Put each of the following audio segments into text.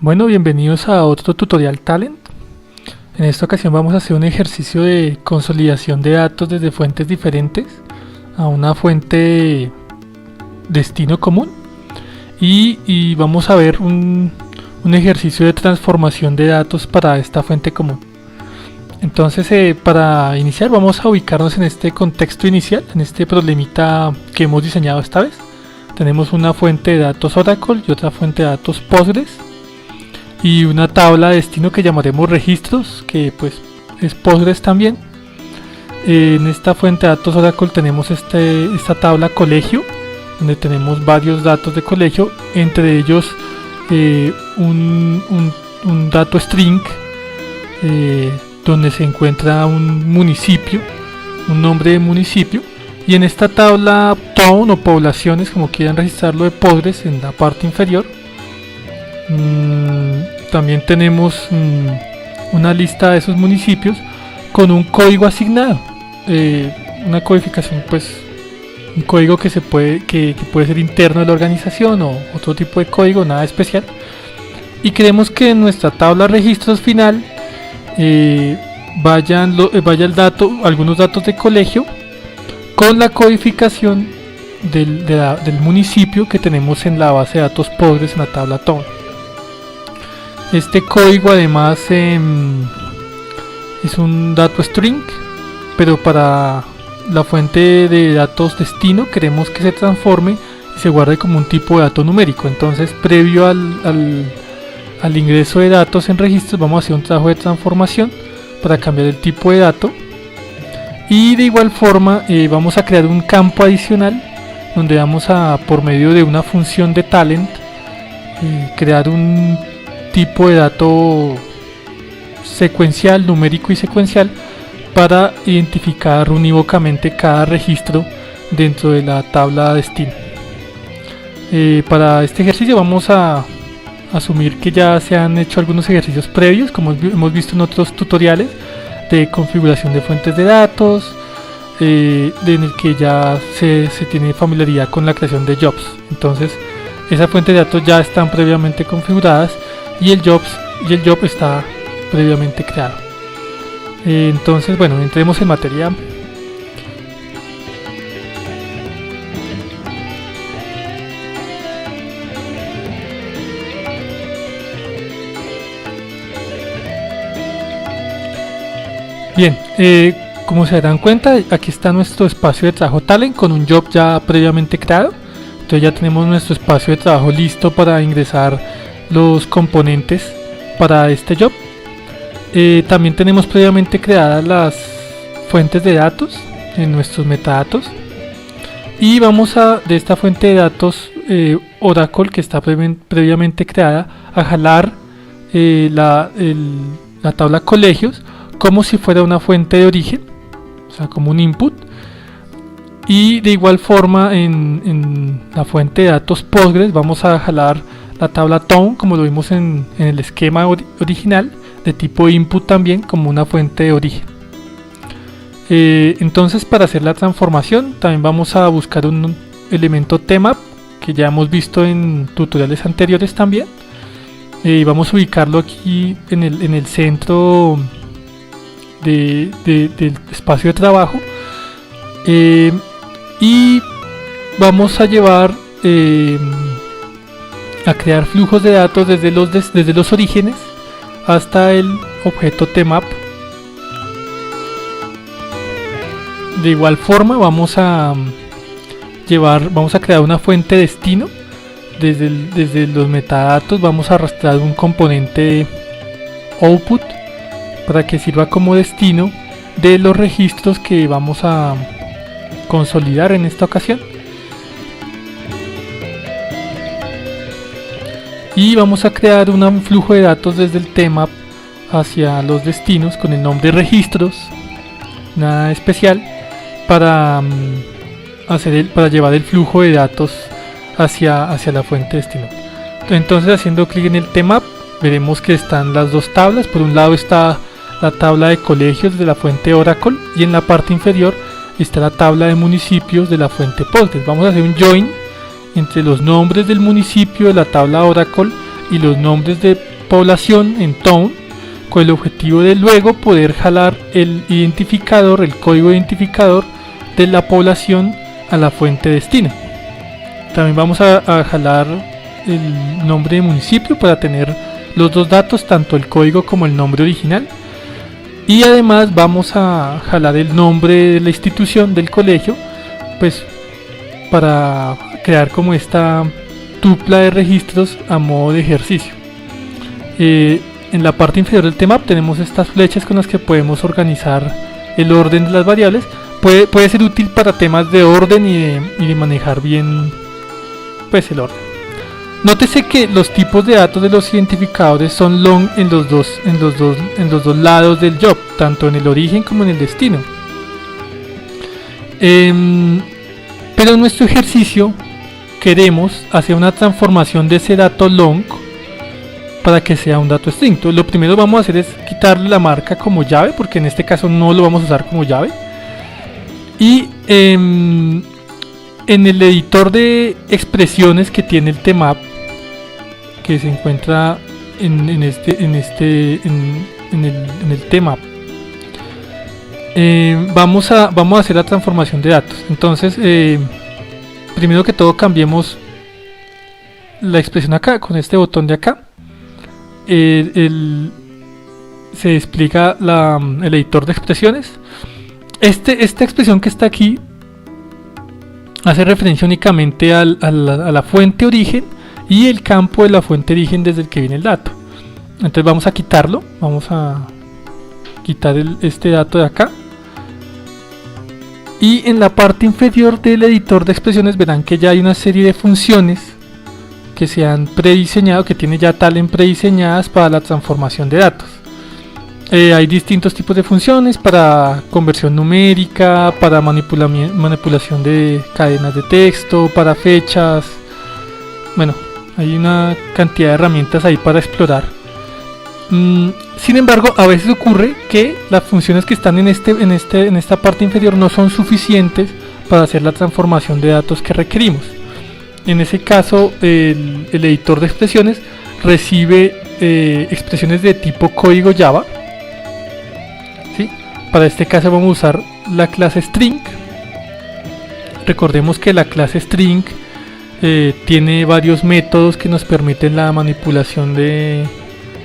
Bueno, bienvenidos a otro tutorial Talent. En esta ocasión vamos a hacer un ejercicio de consolidación de datos desde fuentes diferentes a una fuente destino común y vamos a ver un ejercicio de transformación de datos para esta fuente común. Entonces para iniciar vamos a ubicarnos en este contexto inicial, en este problemita que hemos diseñado esta vez. Tenemos una fuente de datos Oracle y otra fuente de datos Postgres y una tabla de destino que llamaremos registros, que pues es Postgres también. En esta fuente de datos Oracle tenemos esta tabla colegio, donde tenemos varios datos de colegio, entre ellos un dato string donde se encuentra un municipio, un nombre de municipio, y en esta tabla town o poblaciones, como quieran registrarlo, de Postgres, en la parte inferior también tenemos una lista de esos municipios con un código asignado, una codificación, pues un código que puede ser interno de la organización o otro tipo de código, nada especial. Y queremos que en nuestra tabla registros final vaya el dato, algunos datos de colegio con la codificación del municipio que tenemos en la base de datos Postgres en la tabla town. Este código además es un dato string, pero para la fuente de datos destino queremos que se transforme y se guarde como un tipo de dato numérico. Entonces, previo al ingreso de datos en registros, vamos a hacer un trabajo de transformación para cambiar el tipo de dato. Y de igual forma vamos a crear un campo adicional donde vamos a, por medio de una función de talent, crear un tipo de dato secuencial, numérico y secuencial, para identificar unívocamente cada registro dentro de la tabla destino. Para este ejercicio vamos a asumir que ya se han hecho algunos ejercicios previos, como hemos visto en otros tutoriales, de configuración de fuentes de datos, en el que ya se tiene familiaridad con la creación de jobs. Entonces esas fuentes de datos ya están previamente configuradas y el job está previamente creado. Entonces, bueno, entremos en materia. Bien, como se darán cuenta, aquí está nuestro espacio de trabajo Talent con un job ya previamente creado. Entonces ya tenemos nuestro espacio de trabajo listo para ingresar los componentes para este job. También tenemos previamente creadas las fuentes de datos en nuestros metadatos, y vamos de esta fuente de datos Oracle, que está previamente creada, a jalar la tabla colegios como si fuera una fuente de origen, o sea, como un input. Y de igual forma en la fuente de datos Postgres vamos a jalar la tabla town, como lo vimos en el esquema original, de tipo input también, como una fuente de origen. Entonces, para hacer la transformación también vamos a buscar un elemento tmap que ya hemos visto en tutoriales anteriores también, y vamos a ubicarlo aquí en el centro del espacio de trabajo, y vamos a llevar a crear flujos de datos desde los orígenes hasta el objeto tmap. De igual forma vamos a crear una fuente destino. Desde los metadatos vamos a arrastrar un componente output para que sirva como destino de los registros que vamos a consolidar en esta ocasión. Y vamos a crear un flujo de datos desde el tmap hacia los destinos con el nombre registros, nada especial, para llevar el flujo de datos hacia la fuente destino. Entonces, haciendo clic en el tmap, veremos que están las dos tablas. Por un lado está la tabla de colegios de la fuente Oracle, y en la parte inferior está la tabla de municipios de la fuente Postgres. Vamos a hacer un join entre los nombres del municipio de la tabla Oracle y los nombres de población en town, con el objetivo de luego poder jalar el identificador, el código identificador de la población a la fuente destino. También vamos a jalar el nombre de municipio para tener los dos datos, tanto el código como el nombre original. Y además vamos a jalar el nombre de la institución, del colegio, pues para crear como esta tupla de registros a modo de ejercicio. En la parte inferior del tema tenemos estas flechas con las que podemos organizar el orden de las variables. Puede ser útil para temas de orden y de manejar bien pues el orden. Nótese que los tipos de datos de los identificadores son long en los dos lados del job, tanto en el origen como en el destino. Pero en nuestro ejercicio queremos hacer una transformación de ese dato long para que sea un dato string. Entonces, lo primero que vamos a hacer es quitarle la marca como llave, porque en este caso no lo vamos a usar como llave. Y en el editor de expresiones que tiene el tmap, que se encuentra en el tmap, vamos a hacer la transformación de datos. Entonces, primero que todo cambiemos la expresión acá con este botón de acá. Se despliega el editor de expresiones. Esta expresión que está aquí hace referencia únicamente a la fuente origen y el campo de la fuente origen desde el que viene el dato. Entonces vamos a quitarlo, vamos a quitar este dato de acá. Y en la parte inferior del editor de expresiones verán que ya hay una serie de funciones que se han prediseñado, que tiene ya talent prediseñadas para la transformación de datos. Hay distintos tipos de funciones para conversión numérica, para manipulación de cadenas de texto, para fechas. Bueno, hay una cantidad de herramientas ahí para explorar. Sin embargo, a veces ocurre que las funciones que están en esta parte inferior no son suficientes para hacer la transformación de datos que requerimos. En ese caso, el editor de expresiones recibe expresiones de tipo código Java. ¿Sí? Para este caso vamos a usar la clase string. Recordemos que la clase string tiene varios métodos que nos permiten la manipulación de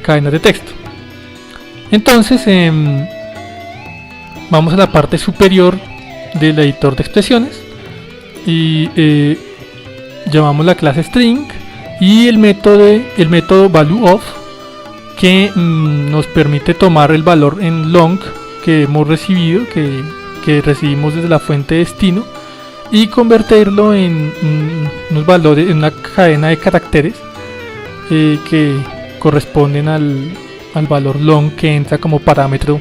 cadenas de texto. Entonces vamos a la parte superior del editor de expresiones y llamamos la clase string y el método valueOf, que nos permite tomar el valor en long que hemos recibido, que recibimos desde la fuente destino, y convertirlo en unos valores, en una cadena de caracteres que corresponden al valor long que entra como parámetro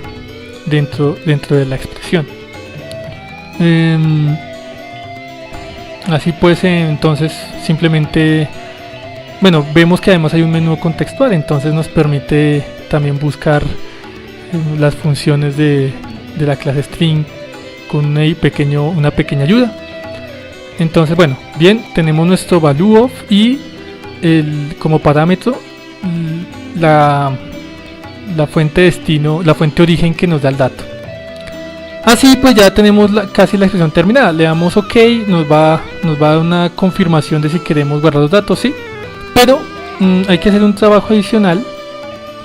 dentro de la expresión. Así pues, entonces simplemente, bueno, vemos que además hay un menú contextual, entonces nos permite también buscar las funciones de la clase string con una pequeña ayuda. Entonces, bueno, bien, tenemos nuestro valueOf y como parámetro la fuente destino, la fuente origen que nos da el dato. Así pues ya tenemos casi la expresión terminada. Le damos OK, nos va a dar una confirmación de si queremos guardar los datos, sí. Pero hay que hacer un trabajo adicional.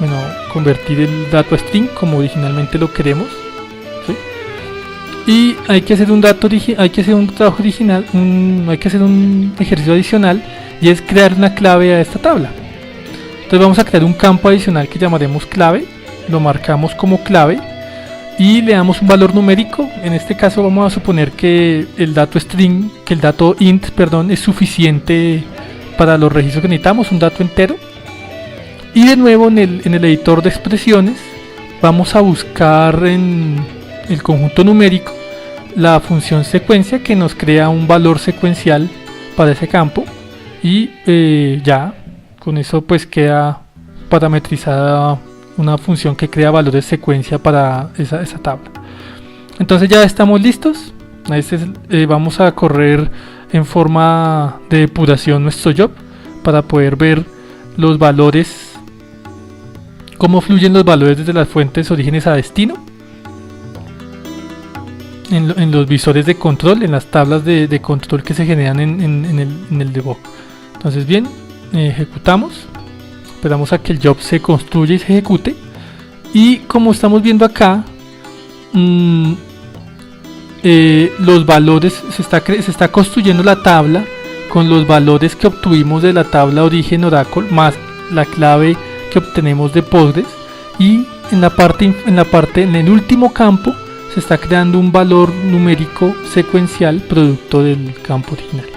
Bueno, convertir el dato a string como originalmente lo queremos, ¿sí? Y hay que hacer un trabajo original, hay que hacer un ejercicio adicional, y es crear una clave a esta tabla. Entonces vamos a crear un campo adicional que llamaremos clave, lo marcamos como clave y le damos un valor numérico. En este caso vamos a suponer que el dato int, es suficiente para los registros que necesitamos, un dato entero. Y de nuevo en el editor de expresiones vamos a buscar en el conjunto numérico la función secuencia que nos crea un valor secuencial para ese campo, y ya con eso pues queda parametrizada una función que crea valores secuencia para esa tabla. Entonces ya estamos listos. Vamos a correr en forma de depuración nuestro job para poder ver los valores cómo fluyen los valores desde las fuentes orígenes a destino en los visores de control, en las tablas de control que se generan en el debug. Entonces bien, ejecutamos, esperamos a que el job se construya y se ejecute, y como estamos viendo acá, los valores, se está construyendo la tabla con los valores que obtuvimos de la tabla origen Oracle más la clave que obtenemos de Postgres, y en el último campo se está creando un valor numérico secuencial producto del campo original.